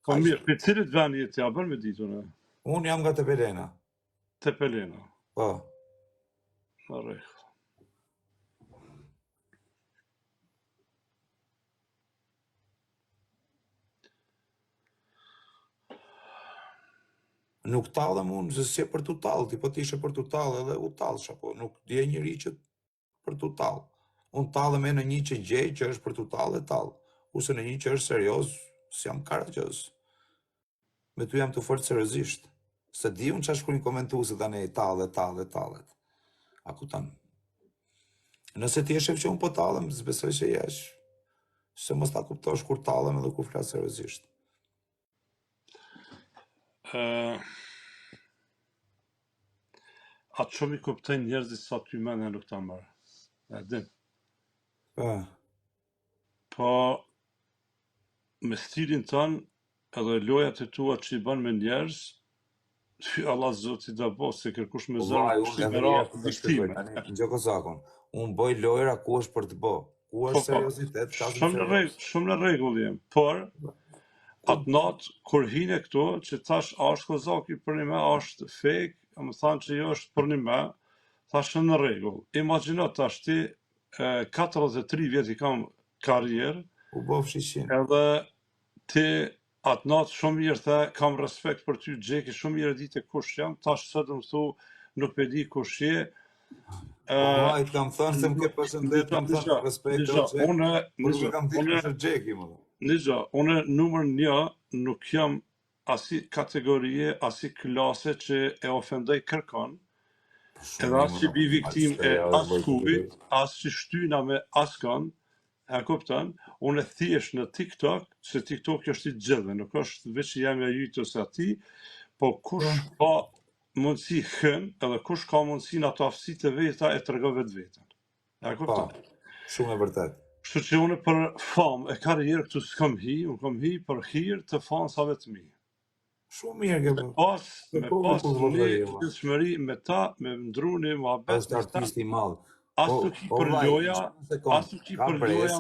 Po mirë, për cilit vend jetë ja bërë me ditur e? Unë jam nga Tepelena. Tepelena. Po. Në rregull. Nuk tallem unë, se si për t'u tallë, ti po t'ishe për t'u tallë edhe u tallsh, apo nuk di njëri që për t'u tallë. Unë tallem e në një që gjej që është për t'u tallë e tallë. Ose në një që është serioz, s'jam karagjës. Me ty jam të fort seriozisht. Se di unë që shkruajnë komentuesit tani tallet. A kupton? Nëse ti e shef që unë po tallem, s'besoj se jesh. Se mos ta kuptosh kur tallem edhe kur flas seriozisht. Atë shumë i kuptojnë njerëzit sa ty mene nuk ta marrë. E din. Po, me stilin tënë, edhe lojat e tua që i bën me njerëz, ty Allah zoti da bo, se kërkush me zërë kështu me ra viktime. Në zakon, unë bëj lojra ku është për të bë. Ku është seriozitet, ka serios. Shumë në rregull jem, por atë natë, kur hine këtu, që thash, a është kozaki për një me, a është fake, më thanë që jo është për një me, thash në rregull. Imagjino tash ti, 43 vjet i kam karrierë, u bëf shishin. Edhe ti atë natë shumë mirë the, kam respekt për ty Gjeki, shumë mirë ditë kush jam, tash sot më thu, nuk e di kush je. Vajt kam thënë se më ke përshëndet, kam thënë respekt për Gjeki, kam thënë se Gjeki më. Unë numër 1 nuk jam asi kategorie, asi klase që e ofendoj kërkon, edhe as që bi viktim e as kujt, as që shtyna me askon, e kupton, unë e thjesht në TikTok, se TikTok është i gjithë, nuk është veç që jam e jytë ose ati, po kush ka mundësi hën, edhe kush ka mundësi në ato aftësitë e veta e tërgo vetë vetën. E kupton? Shumë e vërtet. Kështu që unë për famë e karrierë këtu s'kam hi, unë kam hi për hirë të fansave të mi. Shumë mirë ke me pas një gjithshmëri me ta, me ndru një muhabet. Është artisti i madh. As të ki për loja,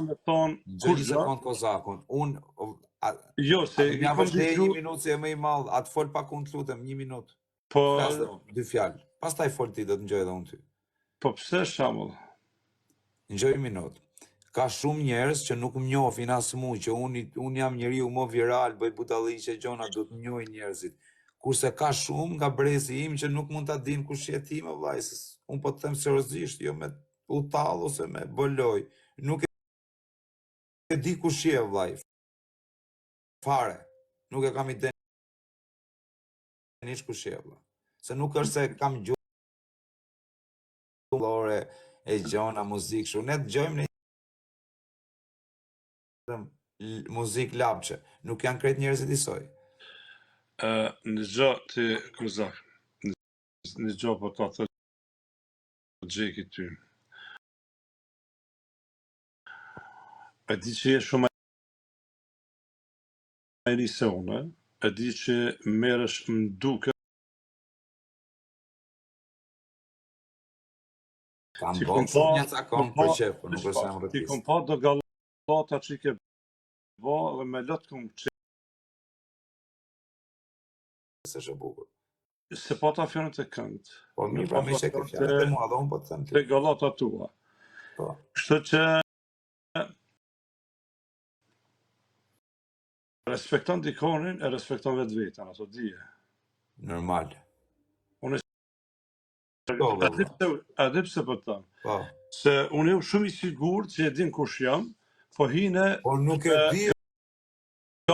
me thonë kush do. Sekond kozakun. Unë jo, se i kam vënë 1 minutë se më i madh, atë fol pa kund lutem 1 minutë. Po 2 fjalë. Pastaj fol ti, do të ngjoj edhe unë ty. Po pse shembull? Ngjoj 1 minutë. Ka shumë njerëz që nuk më njohin as mua, që unë jam njeriu më viral, bëj budalliqe gjona, do të njohin njerëzit. Kurse ka shumë nga brezi im që nuk mund ta dinë kush je ti më vllai. Unë po të them seriozisht, jo me utall ose me boloj. Nuk e di kush je vllai. Fare. Nuk e kam idenë kush je vllai. Se nuk është se kam gjullore e gjona muzikë shu. Ne dëgjojmë muzik lapçe, nuk janë krejt njerëzit i soj. Në gjë të Kozak, në gjë po ta thë Gjeki ty. E di që je shumë e ri se une, e di që merresh më duke. Kam bërë shumë një cakon për qefë, nuk është jam rëpis. Ti kom pa do gallata që i ke bo dhe me lotë kom qefë. Se shë bukur. Se pa ta fjërën të këndë. Po mirë, pra mi që ke fjërën të mua, dhe unë po të them ti. Te gallata tua. Po. Kështë që respekton dikonin e respekton vetë vetën, ato dhije. Normal. Unë e di pse po të thamë. Se unë jam shumë i sigurt që e din kush jam, po hine... Po nuk e di...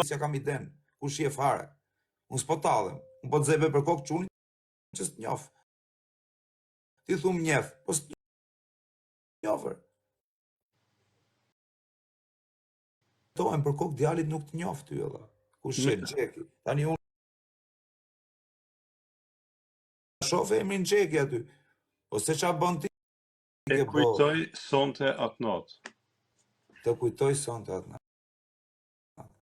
Se kam i den, kush je fare. Unë s'po talem, unë po të zebe për kokë quni që s'të njofë. Ti thumë njef, po s'të njofër. Tojmë për kokë djalit nuk të njofë ty edhe. Kush je Gjeki. Tani unë... Shofe emrin Gjeki aty. Ose qa bën ti... Te kujtoj sonte atë natë. Te kujtoj sonte atë natë.